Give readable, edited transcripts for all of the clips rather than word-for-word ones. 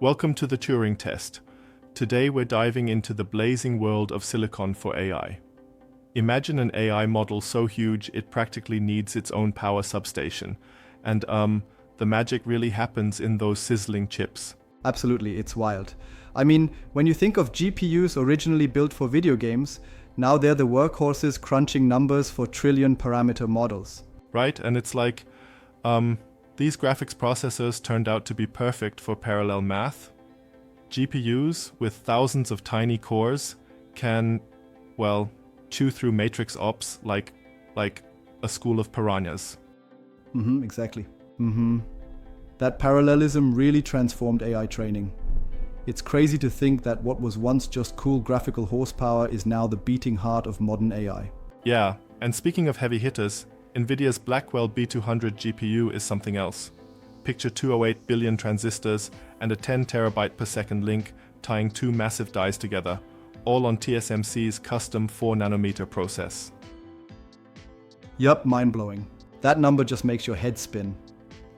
Welcome to the Turing test. Today we're diving into the blazing world of silicon for AI. Imagine an AI model so huge it practically needs its own power substation. And the magic really happens in those sizzling chips. Absolutely, it's wild. I mean, when you think of GPUs originally built for video games, now they're the workhorses crunching numbers for trillion parameter models. Right? And it's like, these graphics processors turned out to be perfect for parallel math. GPUs with thousands of tiny cores can, well, chew through matrix ops like a school of piranhas. Exactly. That parallelism really transformed AI training. It's crazy to think that what was once just cool graphical horsepower is now the beating heart of modern AI. Yeah, and speaking of heavy hitters, Nvidia's Blackwell B200 GPU is something else. Picture 208 billion transistors and a 10 terabyte per second link tying two massive dies together, all on TSMC's custom 4 nanometer process. Yup, mind-blowing. That number just makes your head spin.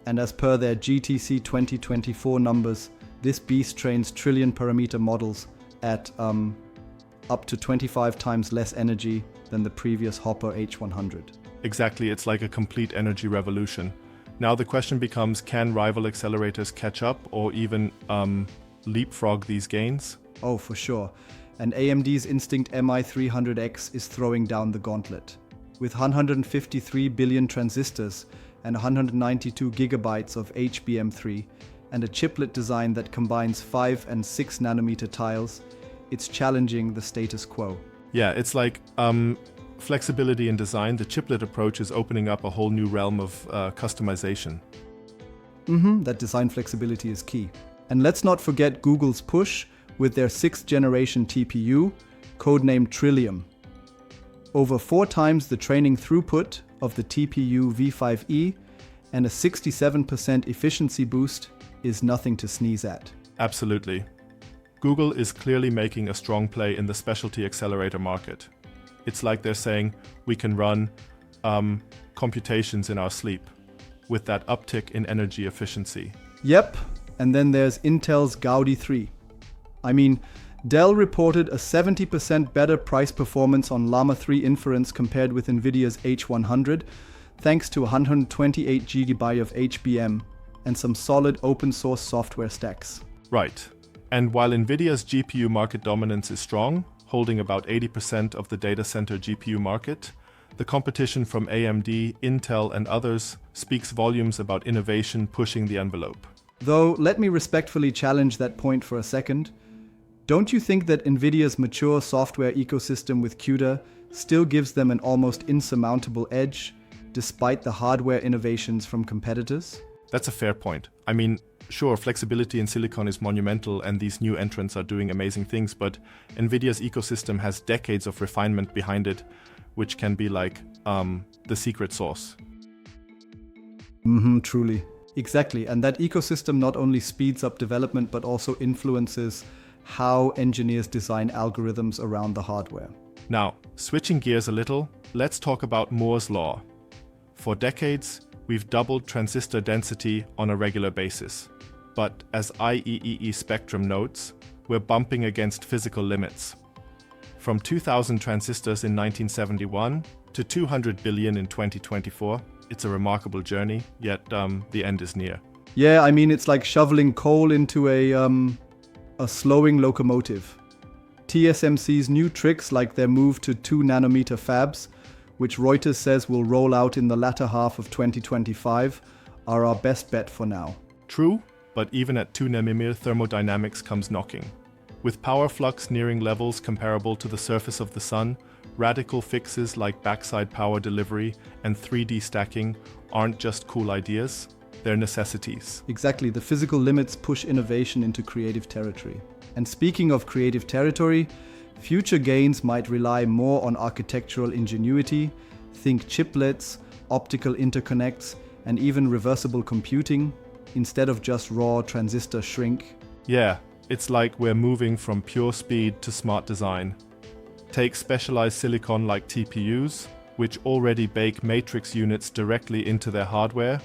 And as per their GTC 2024 numbers, this beast trains trillion parameter models at up to 25 times less energy than the previous Hopper H100. Exactly, it's like a complete energy revolution. Now the question becomes, can rival accelerators catch up or even leapfrog these gains? Oh, for sure. And AMD's Instinct MI300X is throwing down the gauntlet. With 153 billion transistors and 192 gigabytes of HBM3 and a chiplet design that combines 5 and 6 nanometer tiles, it's challenging the status quo. Yeah, it's like flexibility in design. The chiplet approach is opening up a whole new realm of customization. That design flexibility is key. And let's not forget Google's push with their 6th generation TPU, codenamed Trillium. Over 4 times the training throughput of the TPU V5e and a 67% efficiency boost is nothing to sneeze at. Absolutely. Google is clearly making a strong play in the specialty accelerator market. It's like they're saying we can run computations in our sleep with that uptick in energy efficiency. Yep, and then there's Intel's Gaudi 3. I mean, Dell reported a 70% better price performance on Llama 3 inference compared with Nvidia's H100, thanks to 128 GB of HBM and some solid open source software stacks. Right. And while Nvidia's GPU market dominance is strong, holding about 80% of the data center GPU market, the competition from AMD, Intel, and others speaks volumes about innovation pushing the envelope. Though, let me respectfully challenge that point for a second. Don't you think that Nvidia's mature software ecosystem with CUDA still gives them an almost insurmountable edge, despite the hardware innovations from competitors? That's a fair point. I mean, sure, flexibility in silicon is monumental and these new entrants are doing amazing things, but Nvidia's ecosystem has decades of refinement behind it, which can be like the secret sauce. Truly. Exactly, and that ecosystem not only speeds up development but also influences how engineers design algorithms around the hardware. Now, switching gears a little, let's talk about Moore's law. For decades, we've doubled transistor density on a regular basis. But as IEEE Spectrum notes, we're bumping against physical limits. From 2,000 transistors in 1971 to 200 billion in 2024, it's a remarkable journey, yet the end is near. Yeah, I mean, it's like shoveling coal into a slowing locomotive. TSMC's new tricks, like their move to 2 nanometer fabs, which Reuters says will roll out in the latter half of 2025, are our best bet for now. True, but even at 2 nanometer, thermodynamics comes knocking. With power flux nearing levels comparable to the surface of the sun, radical fixes like backside power delivery and 3D stacking aren't just cool ideas, they're necessities. Exactly, the physical limits push innovation into creative territory. And speaking of creative territory, future gains might rely more on architectural ingenuity, think chiplets, optical interconnects, and even reversible computing, instead of just raw transistor shrink. Yeah, it's like we're moving from pure speed to smart design. Take specialized silicon like TPUs, which already bake matrix units directly into their hardware,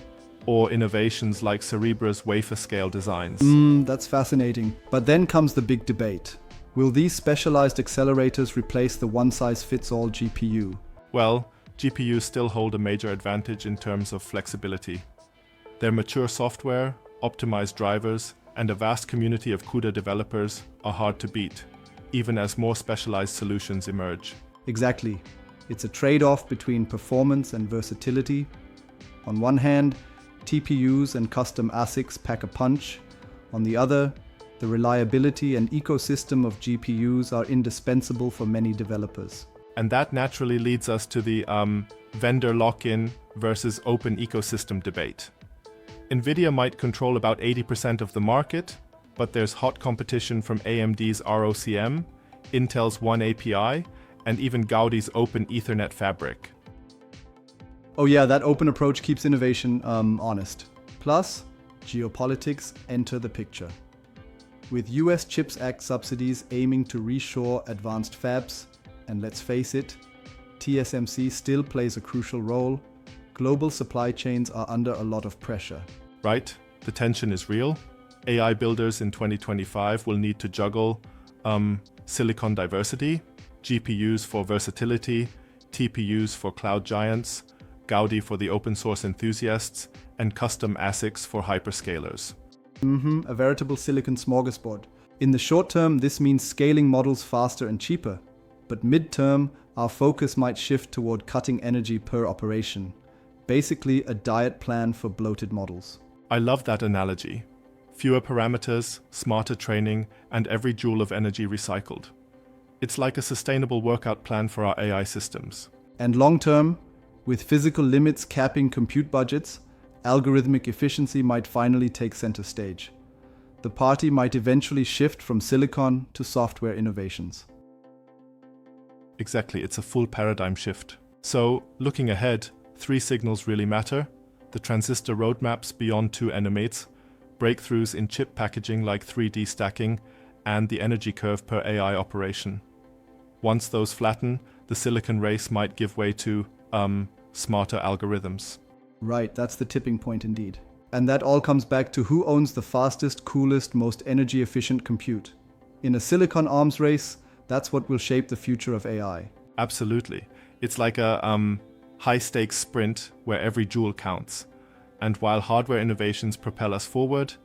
or innovations like Cerebra's wafer-scale designs. That's fascinating. But then comes the big debate. Will these specialized accelerators replace the one-size-fits-all GPU? Well, GPUs still hold a major advantage in terms of flexibility. Their mature software, optimized drivers, and a vast community of CUDA developers are hard to beat, even as more specialized solutions emerge. Exactly. It's a trade-off between performance and versatility. On one hand, TPUs and custom ASICs pack a punch. On the other, the reliability and ecosystem of GPUs are indispensable for many developers. And that naturally leads us to the vendor lock-in versus open ecosystem debate. Nvidia might control about 80% of the market, but there's hot competition from AMD's ROCm, Intel's oneAPI, and even Gaudi's open Ethernet fabric. Oh yeah, that open approach keeps innovation honest. Plus, geopolitics enter the picture. With US CHIPS Act subsidies aiming to reshore advanced fabs, and let's face it, TSMC still plays a crucial role, global supply chains are under a lot of pressure. Right, the tension is real. AI builders in 2025 will need to juggle silicon diversity, GPUs for versatility, TPUs for cloud giants, Gaudi for the open source enthusiasts, and custom ASICs for hyperscalers. A veritable silicon smorgasbord. In the short term, this means scaling models faster and cheaper. But mid-term, our focus might shift toward cutting energy per operation. Basically, a diet plan for bloated models. I love that analogy. Fewer parameters, smarter training, and every joule of energy recycled. It's like a sustainable workout plan for our AI systems. And long-term, with physical limits capping compute budgets, algorithmic efficiency might finally take center stage. The party might eventually shift from silicon to software innovations. Exactly, it's a full paradigm shift. So, looking ahead, 3 signals really matter: the transistor roadmaps beyond 2 nanometers, breakthroughs in chip packaging like 3D stacking, and the energy curve per AI operation. Once those flatten, the silicon race might give way to smarter algorithms. Right, that's the tipping point indeed. And that all comes back to who owns the fastest, coolest, most energy-efficient compute. In a silicon arms race, that's what will shape the future of AI. Absolutely. It's like a high-stakes sprint where every joule counts. And while hardware innovations propel us forward,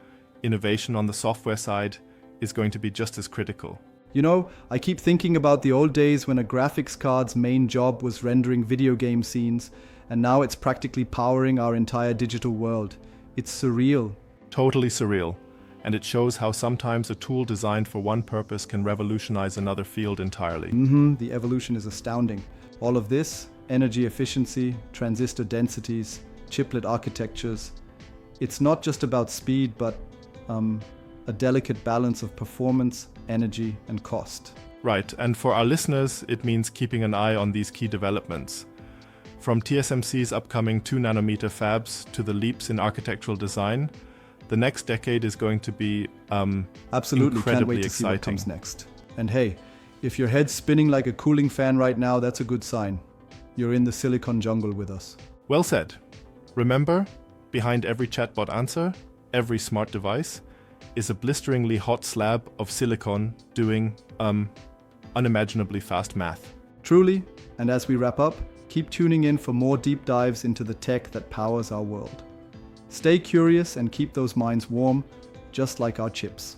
innovation on the software side is going to be just as critical. You know, I keep thinking about the old days when a graphics card's main job was rendering video game scenes, and now it's practically powering our entire digital world. It's surreal. Totally surreal. And it shows how sometimes a tool designed for one purpose can revolutionize another field entirely. The evolution is astounding. All of this, energy efficiency, transistor densities, chiplet architectures, it's not just about speed, but a delicate balance of performance, energy, and cost. Right, and for our listeners, it means keeping an eye on these key developments. From TSMC's upcoming 2 nanometer fabs to the leaps in architectural design, the next decade is going to be Absolutely, incredibly can't wait to see what exciting. comes next. And hey, if your head's spinning like a cooling fan right now, that's a good sign. You're in the silicon jungle with us. Well said. Remember, behind every chatbot answer, every smart device, is a blisteringly hot slab of silicon doing unimaginably fast math. Truly, and as we wrap up, keep tuning in for more deep dives into the tech that powers our world. Stay curious and keep those minds warm, just like our chips.